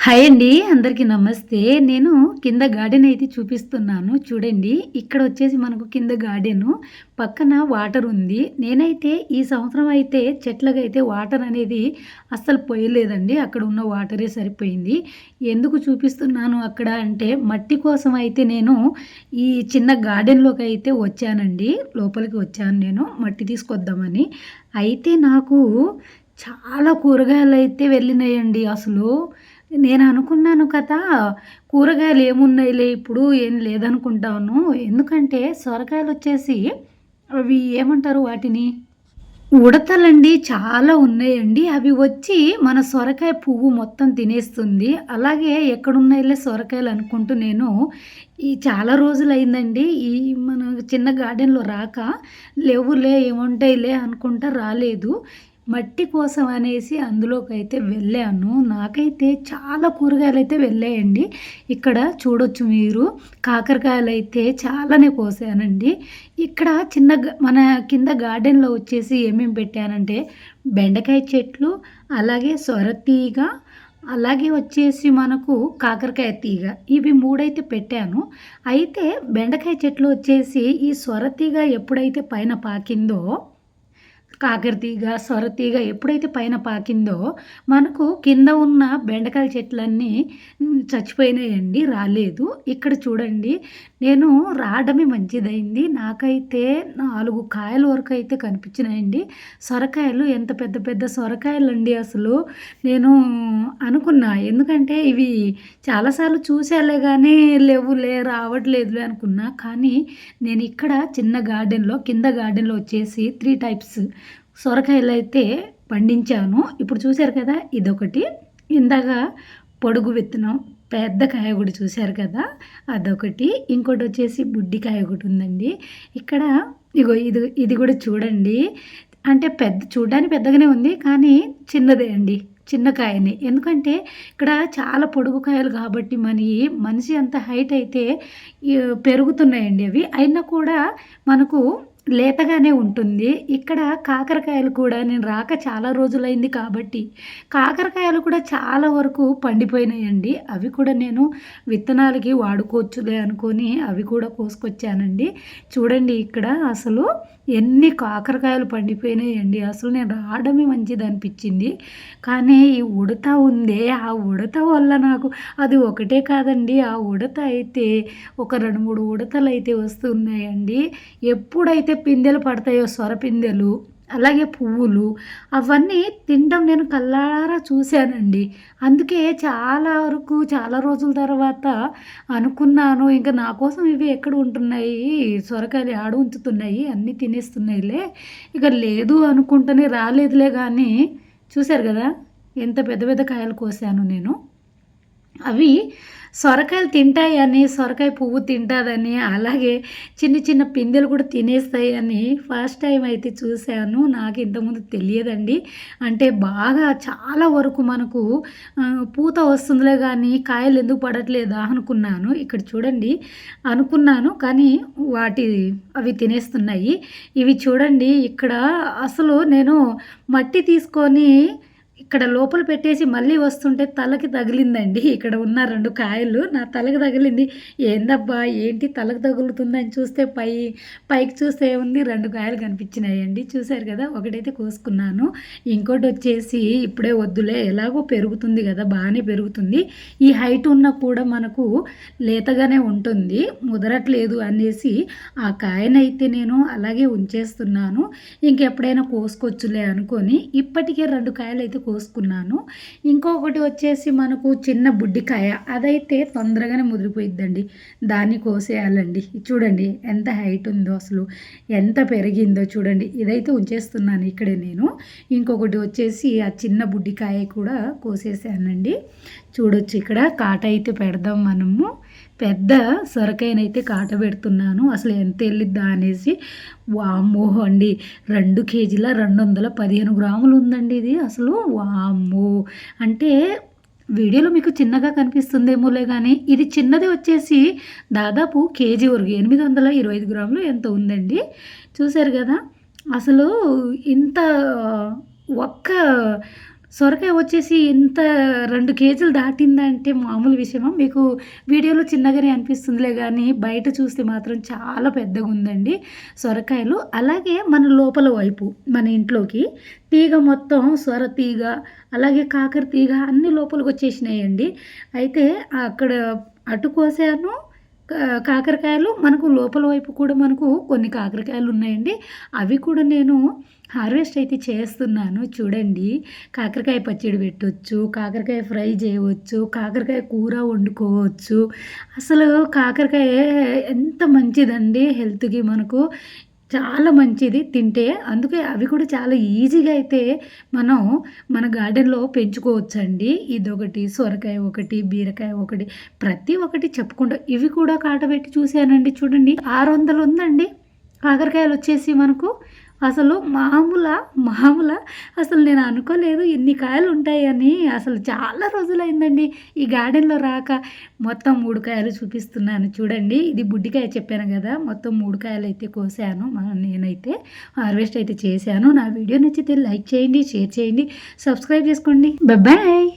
Hi అండి. అందరికీ నమస్తే. నేను కింద గార్డెన్ అయితే చూపిస్తున్నాను. చూడండి. ఇక్కడ వచ్చేసి మనకు కింద గార్డెను. పక్కన వాటర్ ఉంది. నేనైతే ఈ సంవత్సరం అయితే చెట్లకైతే వాటర్ అనేది అస్సలు పోయలేదండి. అక్కడ ఉన్న వాటరే సరిపోయింది. ఎందుకు చూపిస్తున్నాను అక్కడ అంటే మట్టి కోసం అయితే నేను ఈ చిన్న గార్డెన్‌లోకి అయితే వచ్చానండి. లోపలికి వచ్చాను నేను మట్టి తీసుకొద్దామని. అయితే నాకు చాలా కూరగాయలైతే వెళ్ళినాయండి అసలు. నేను అనుకున్నాను కదా! కూరగాయలు ఏమున్నాయిలే ఇప్పుడు ఏం లేదనుకుంటాను. ఎందుకంటే సొరకాయలొచ్చేసి అవి ఏమంటారు వాటిని? ఉడతలండి చాలా ఉన్నాయండి. అవి వచ్చి మన సొరకాయ పువ్వు మొత్తం తినేస్తుంది. అలాగే ఎక్కడున్నాయిలే సొరకాయలు అనుకుంటూ నేను ఈ చాలా రోజులయిందండి. ఈ మన చిన్న గార్డెన్‌లో రాక. లేవులే ఏముంటాయిలే అనుకుంటా రాలేదు. మట్టి కోసం అనేసి అందులోకైతే వెళ్ళాను. నాకైతే చాలా కూరగాయలైతే వెళ్ళాయండి. ఇక్కడ చూడొచ్చు మీరు. కాకరకాయలైతే చాలానే కోసానండి. ఇక్కడ చిన్న మన కింద గార్డెన్‌లో వచ్చేసి ఏమేమి పెట్టానంటే బెండకాయ చెట్లు, అలాగే సొరతీగ, అలాగే వచ్చేసి మనకు కాకరకాయ తీగ. ఇవి 3 అయితే పెట్టాను. అయితే బెండకాయ చెట్లు వచ్చేసి ఈ సొరతీగ ఎప్పుడైతే పైన పాకిందో కాకరతీగ, సొరతీగ ఎప్పుడైతే పైన పాకిందో, మనకు కింద ఉన్న బెండకాయ చెట్లన్నీ చచ్చిపోయినాయండి. రాలేదు. ఇక్కడ చూడండి, నేను రావడమే మంచిదయింది. నాకైతే 4 కాయల వరకు అయితే కనిపించినాయండి. సొరకాయలు ఎంత పెద్ద పెద్ద సొరకాయలండి అసలు. నేను అనుకున్నా, ఎందుకంటే ఇవి చాలా సార్లు చూసాలే గానీ లేవులే, రావట్లేదులే అనుకున్నా. కానీ నేను ఇక్కడ చిన్న గార్డెన్‌లో, కింద గార్డెన్‌లో వచ్చేసి 3 టైప్స్ సొరకాయలైతే పండించాను. ఇప్పుడు చూసారు కదా! ఇదొకటి. ఇందాక పొడుగు విత్తనం పెద్ద కాయ కూడా చూసారు కదా! అదొకటి. ఇంకోటొచ్చేసి బుడ్డికాయ ఒకటుందండి. ఇక్కడ ఇగో ఇది కూడా చూడండి. అంటే చూడ్డానికి పెద్దగానే ఉంది. కానీ చిన్నదే అండి. చిన్న కాయనే. ఎందుకంటే ఇక్కడ చాలా పొడుగు కాయలు కాబట్టి మనిషి అంత హైట్ అయితే ఈ పెరుగుతున్నాయండి అవి. అయినా కూడా మనకు లేతగానే ఉంటుంది. ఇక్కడ కాకరకాయలు కూడా నేను రాక చాలా రోజులైంది కాబట్టి, కాకరకాయలు కూడా చాలా వరకు పండిపోయినాయండి. అవి కూడా నేను విత్తనాలకి వాడుకోవచ్చులే అనుకోని అవి కూడా కోసుకొచ్చానండి. చూడండి ఇక్కడ అసలు ఎన్ని కాకరకాయలు పండిపోయినాయండి. అసలు నేను రావడమే మంచిదనిపించింది. కానీ ఈ ఉడత ఉందే, ఆ ఉడత వల్ల నాకు అది ఒకటే కాదండి. ఆ ఉడత అయితే ఒక 2, 3 ఉడతలైతే వస్తున్నాయండి. ఎప్పుడైతే పిందెలు పడతాయో సొరపిందెలు, అలాగే పువ్వులు అవన్నీ తినడం నేను కళ్ళారా చూశానండి. అందుకే చాలా వరకు చాలా రోజుల తర్వాత అనుకున్నాను, ఇంక నా కోసం ఇవి ఎక్కడ ఉంటున్నాయి, సొరకాయలు యాడ ఉంచుతున్నాయి, అన్నీ తినేస్తున్నాయిలే, ఇక లేదు అనుకుంటూనే రాలేదులే గానీ చూసారు గదా! ఎంత పెద్ద పెద్ద కాయలు కోసాను నేను. అవి సొరకాయలు తింటాయని, సొరకాయ పువ్వు తింటాదని, అలాగే చిన్న చిన్న పిందెలు కూడా తినేస్తాయని ఫస్ట్ టైమ్ అయితే చూశాను. నాకు ఇంతకుముందు తెలియదండి. అంటే బాగా చాలా వరకు మనకు పూత వస్తుందిలే గానీ కాయలు ఎందుకు పడట్లేదా అనుకున్నాను. ఇక్కడ చూడండి అనుకున్నాను. కానీ అవి తినేస్తున్నాయి. ఇవి చూడండి ఇక్కడ అసలు నేను మట్టి తీసుకొని ఇక్కడ లోపల పెట్టేసి మళ్ళీ వస్తుంటే తలకి తగిలిందండి. ఇక్కడ ఉన్న 2 కాయలు నా తలకి తగిలింది. ఏందబ్బా! ఏంటి తలకు తగులుతుందని చూస్తే పైకి చూస్తే ఏముంది 2 కాయలు కనిపించినాయండి. చూసారు కదా! ఒకటైతే కోసుకున్నాను. ఇంకోటొచ్చేసి ఇప్పుడే వద్దులే ఎలాగో పెరుగుతుంది కదా! బానే పెరుగుతుంది. ఈ హైట్ ఉన్న కూడా మనకు లేతగానే ఉంటుంది. ముదరట్లేదు అనేసి ఆ కాయనైతే నేను అలాగే ఉంచేస్తున్నాను. ఇంకెప్పుడైనా కోసుకోవచ్చులే అనుకోని ఇప్పటికే 2 కాయలైతే కోసుకున్నాను. ఇంకొకటి వచ్చేసి మనకు చిన్న బుడ్డికాయ. అదైతే తొందరగానే ముదిరిపోయిద్దండి. దాన్ని కోసేయాలండి. చూడండి ఎంత హైట్ ఉందో అసలు. ఎంత పెరిగిందో చూడండి. ఇదైతే ఉంచేస్తున్నాను ఇక్కడే నేను. ఇంకొకటి వచ్చేసి ఆ చిన్న బుడ్డికాయ కూడా కోసేసానండి. చూడొచ్చు ఇక్కడ కాట అయితే పెడదాం మనము. పెద్ద సొరకాయనైతే కాట పెడుతున్నాను. అసలు ఎంత ఎళ్ళిద్దా అనేసి. వామ్మో అండి! 2 కేజీల 215 గ్రాములు ఉందండి ఇది. అసలు వామ్మో! అంటే వీడియోలో మీకు చిన్నగా కనిపిస్తుందేమోలే గానీ, ఇది చిన్నది వచ్చేసి దాదాపు కేజీ వరకు 825 గ్రాములు ఎంతో ఉందండి. చూసారు గదా! అసలు ఇంత ఒక్క సొరకాయ వచ్చేసి ఎంత 2 కేజీలు దాటిందంటే మామూలు విషయమా? మీకు వీడియోలో చిన్నగానే అనిపిస్తుందిలే గానీ, బయట చూస్తే మాత్రం చాలా పెద్దగుందండి సొరకాయలు. అలాగే మన లోపల వైపు మన ఇంట్లోకి తీగ మొత్తం సొర తీగ, అలాగే కాకర తీగ అన్నీ లోపలికొచ్చేసినాయండి. అయితే అక్కడ అటు కోసాను కాకరకాయలు మనకు లోపల వైపు కూడా మనకు కొన్ని కాకరకాయలున్నాయండి. అవి కూడా నేను హార్వెస్ట్ అయితే చేస్తున్నాను. చూడండి, కాకరకాయ పచ్చడి పెట్టొచ్చు, కాకరకాయ ఫ్రై చేయవచ్చు, కాకరకాయ కూర వండుకోవచ్చు. అసలు కాకరకాయ ఎంత మంచిదండి హెల్త్‌కి మనకు. చాలా మంచిది తింటే. అందుకే అవి కూడా చాలా ఈజీగా అయితే మనం మన గార్డెన్‌లో పెంచుకోవచ్చండి. ఇదొకటి, సొరకాయ ఒకటి, బీరకాయ ఒకటి, ప్రతి ఒక్కటి చెప్పుకుంటా ఇవి కూడా కాటబెట్టి చూసానండి చూడండి. 600 ఉందండి కాకరకాయలొచ్చేసి మనకు. అసలు మామూలా అసలు నేను అనుకోలేదు ఇన్ని కాయలుంటాయని. అసలు చాలా రోజులైందండి ఈ గార్డెన్‌లో రాక. మొత్తం 3 కాయలు చూపిస్తున్నాను చూడండి. ఇది బుడ్డికాయ చెప్పాను గదా! మొత్తం 3 కాయలైతే కోసాను. నేనైతే హార్వెస్ట్ అయితే చేశాను. నా వీడియో నచ్చితే లైక్ చేయండి, షేర్ చేయండి, సబ్స్క్రైబ్ చేసుకోండి. బాయ్.